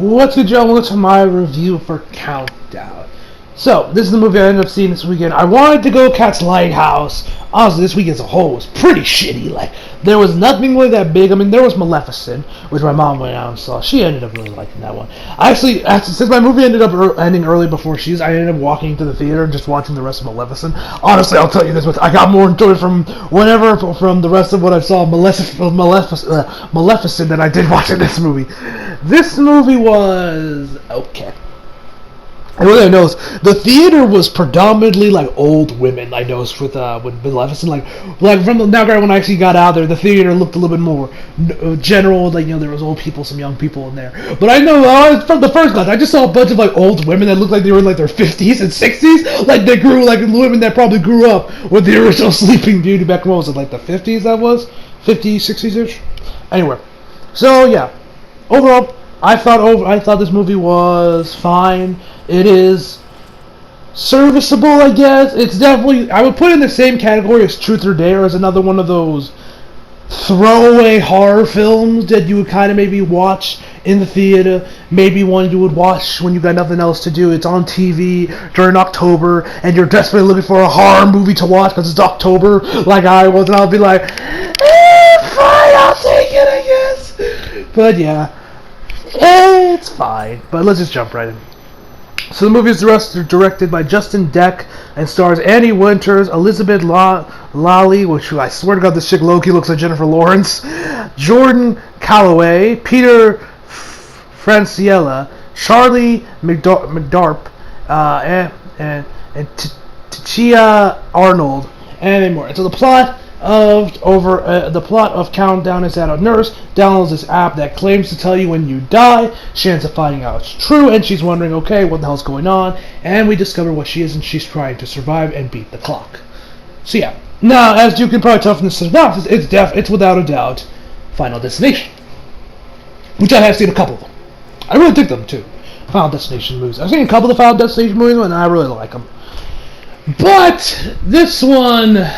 What's good, y'all? Welcome to my review for Countdown. So, this is the movie I ended up seeing this weekend. I wanted to go catch Lighthouse. Honestly, this week as a whole was pretty shitty. Like, there was nothing really that big. I mean, there was Maleficent, which my mom went out and saw. She ended up really liking that one. I actually, since my movie ended up ending early before I ended up walking to the theater and just watching the rest of Maleficent. Honestly, I'll tell you this much. I got more enjoyed from the rest of what I saw Maleficent than I did watching this movie. This movie was okay. Everyone knows the theater was predominantly like old women. I noticed with Maleficent, like from the now when I actually got out there, the theater looked a little bit more general. Like, there was old people, some young people in there. But I know from the first glance, I just saw a bunch of like old women that looked like they were in like their 50s and 60s. Like they grew like women that probably grew up with the original Sleeping Beauty back in, what was it, like the 50s? That was 50s, 60s ish. Anyway, so yeah, overall, I thought this movie was fine. It is serviceable, I guess. It's definitely, I would put it in the same category as Truth or Dare, as another one of those throwaway horror films that you would kind of maybe watch in the theater. Maybe one you would watch when you got nothing else to do. It's on TV during October, and you're desperately looking for a horror movie to watch because it's October, like I was, and I'll be like, fine, I'll take it, I guess. But yeah, it's fine. But let's just jump right in. So the movie is directed by Justin Deck and stars Annie Winters, Elizabeth Lally, which I swear to God this chick Loki looks like Jennifer Lawrence, Jordan Calloway, Peter Franciella, Charlie McDarp, and Tichia Arnold, and many more. And so the plot of Countdown is that a nurse downloads this app that claims to tell you when you die. She ends up finding out it's true, and she's wondering, okay, what the hell's going on? And we discover what she is, and she's trying to survive and beat the clock. So yeah, now as you can probably tell from the synopsis, it's without a doubt Final Destination, which I have seen a couple of them. I really dig them too. Final Destination movies. I've seen a couple of the Final Destination movies, and I really like them. But this one.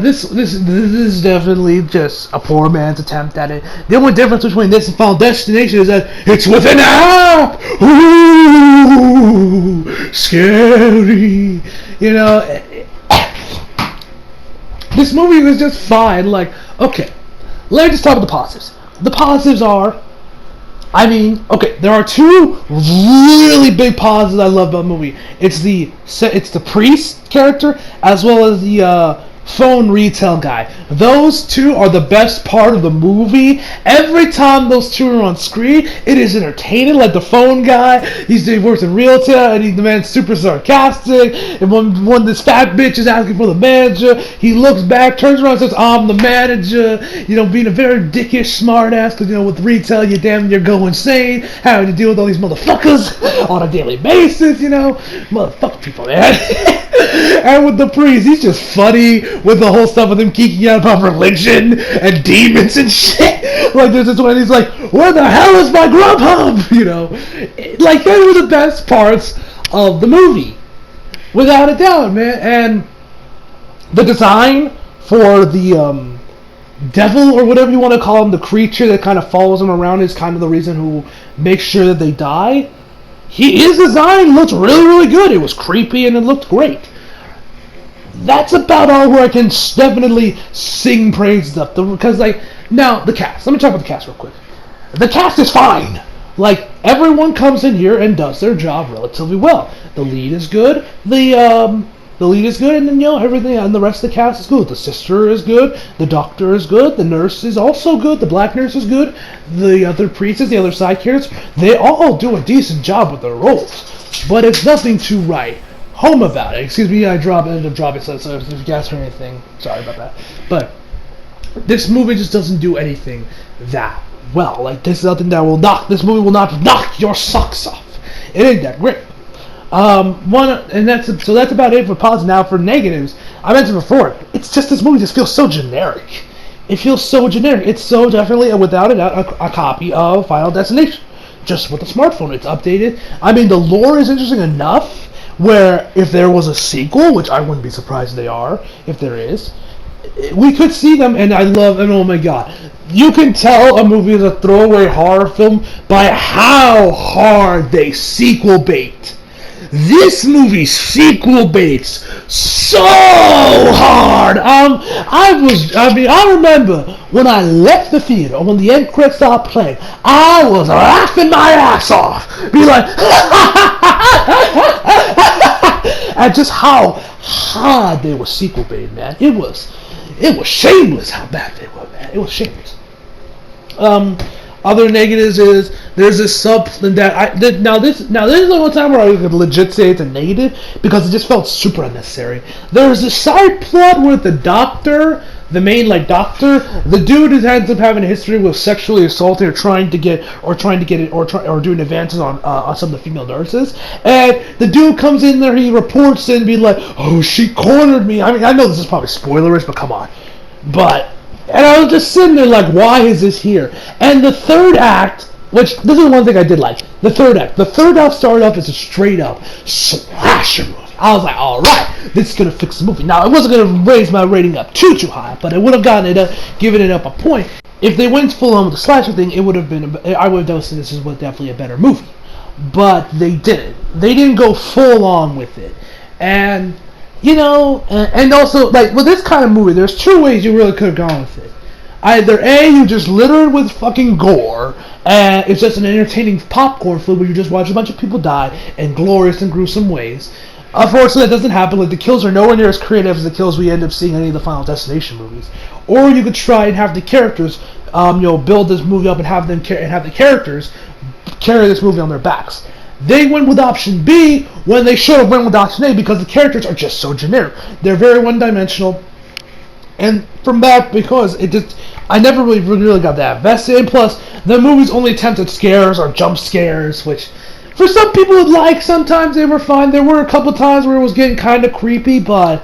This is definitely just a poor man's attempt at it. The only difference between this and Final Destination is that it's with an app! Ooh, scary. This movie was just fine. Like, okay, let me just talk about the positives. The positives are, there are two really big positives I love about the movie. It's the priest character as well as the phone retail guy. Those two are the best part of the movie. Every time those two are on screen, it is entertaining. Like the phone guy, he works in retail, and the man's super sarcastic. And when this fat bitch is asking for the manager, he looks back, turns around, and says, "I'm the manager." Being a very dickish smartass, because with retail, you damn near go insane, having to deal with all these motherfuckers on a daily basis. Motherfucking people, man. And with the priest, he's just funny with the whole stuff with him geeking out about religion and demons and shit. Like, there's this one, he's like, "Where the hell is my Grubhub?" Like, they were the best parts of the movie, without a doubt, man. And the design for the devil, or whatever you want to call him, the creature that kind of follows him around, is kind of the reason who makes sure that they die. His design looked really, really good. It was creepy and it looked great. That's about all where I can definitely sing praise up. Because, now, the cast. Let me talk about the cast real quick. The cast is fine. Like, everyone comes in here and does their job relatively well. The lead is good. The lead is good, and then, everything, and the rest of the cast is good. The sister is good. The doctor is good. The nurse is also good. The black nurse is good. The other priests, the other side characters, they all do a decent job with their roles. But it's nothing to write home about it. Excuse me, I ended up dropping, so if you guys heard anything, sorry about that. But this movie just doesn't do anything that well. Like, this is nothing that this movie will not knock your socks off. It ain't that great. That's about it for positives. Now for negatives, I mentioned before, it's just this movie just feels so generic. It feels so generic. It's so definitely, without a doubt, a copy of Final Destination, just with a smartphone. It's updated. The lore is interesting enough where if there was a sequel, which I wouldn't be surprised if there is, we could see them, and I love, and oh my god, you can tell a movie is a throwaway horror film by how hard they sequel bait. This movie sequel baits so hard. I remember when I left the theater, when the end credits stopped playing, I was laughing my ass off. Be like, and just how hard they were sequel bait, man. It was shameless how bad they were, man. It was shameless. Other negatives is there's this something that this is the one time where I could legit say it's a negative because it just felt super unnecessary. There's a side plot with the doctor, the main doctor, the dude who ends up having a history with sexually assaulting or trying to get doing advances on some of the female nurses, and the dude comes in there, he reports and be like, oh, she cornered me. I mean, I know this is probably spoilerish, but come on, and I was just sitting there like, why is this here? And the third act, which this is one thing I did like, the third act started off as a straight up slasher movie. I was like, alright, this is going to fix the movie. Now, it wasn't going to raise my rating up too high, but it would have given it up a point. If they went full on with the slasher thing, I would have said this is definitely a better movie. But they didn't. They didn't go full on with it. And and also, with this kind of movie, there's two ways you really could have gone with it. Either A, you just litter it with fucking gore, and it's just an entertaining popcorn flick where you just watch a bunch of people die in glorious and gruesome ways. Unfortunately, that doesn't happen. The kills are nowhere near as creative as the kills we end up seeing in any of the Final Destination movies. Or you could try and have the characters, build this movie up and have the characters carry this movie on their backs. They went with option B when they should have went with option A because the characters are just so generic. They're very one-dimensional. And from that, because I never really got that invested. And plus, the movie's only attempt at scares are jump scares, which for some people would like. Sometimes they were fine. There were a couple times where it was getting kind of creepy, but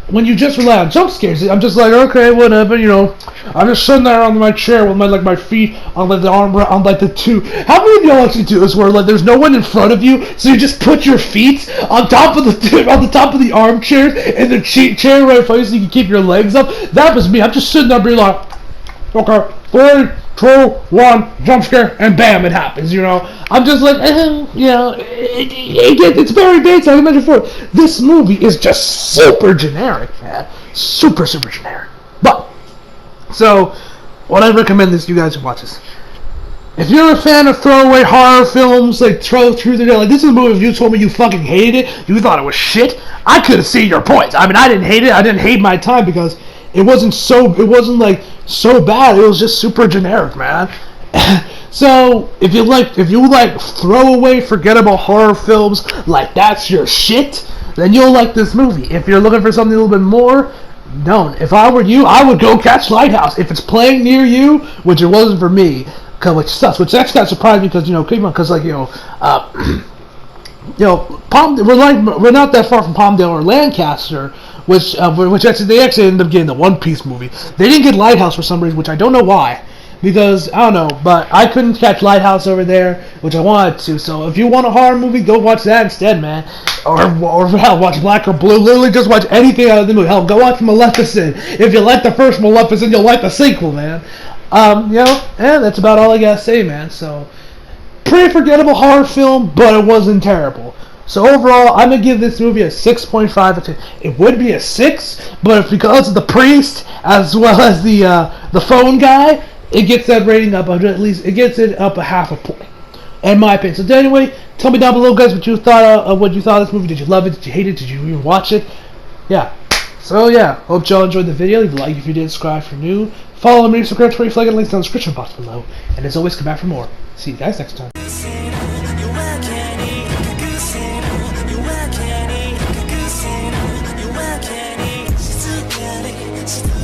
when you just rely on jump scares, I'm just like, okay, whatever, I'm just sitting there on my chair with my feet on the arm on the two. How many of y'all actually do this where there's no one in front of you, so you just put your feet on top of the armchair and the chair right in front of you so you can keep your legs up? That was me. I'm just sitting there being like, okay, 3, 2, 1, jump scare, and bam, it happens, I'm just like, it's very basic, like I mentioned before. This movie is just super generic, man. Super, super generic. But, so, what I recommend is you guys watch this. If you're a fan of throwaway horror films, Truth or Dare, this is a movie, if you told me you fucking hated it, you thought it was shit, I could have seen your points. I mean, I didn't hate it, I didn't hate my time because it wasn't so bad. It was just super generic, man. So if you like throwaway, forgettable horror films, that's your shit, then you'll like this movie. If you're looking for something a little bit more, don't. If I were you, I would go catch Lighthouse. If it's playing near you, which it wasn't for me, which sucks. Which actually got surprised because we're not that far from Palmdale or Lancaster. Which they actually ended up getting the One Piece movie. They didn't get Lighthouse for some reason, which I don't know why. Because, I don't know, but I couldn't catch Lighthouse over there, which I wanted to. So if you want a horror movie, go watch that instead, man. Or hell, watch Black or Blue. Literally just watch anything out of the movie. Hell, go watch Maleficent. If you like the first Maleficent, you'll like the sequel, man. And that's about all I gotta say, man. So, pretty forgettable horror film, but it wasn't terrible. So overall, I'm going to give this movie a 6.5 out of 10. It would be a 6, but because of the priest, as well as the phone guy, it gets that rating up, at least, it gets it up a half a point, in my opinion. So anyway, tell me down below, guys, what you thought of this movie. Did you love it? Did you hate it? Did you even watch it? Yeah. So yeah, hope y'all enjoyed the video. Leave a like if you did, subscribe if you're new. Follow me, subscribe, Twitter, flag, and links down in the description box below. And as always, come back for more. See you guys next time. She's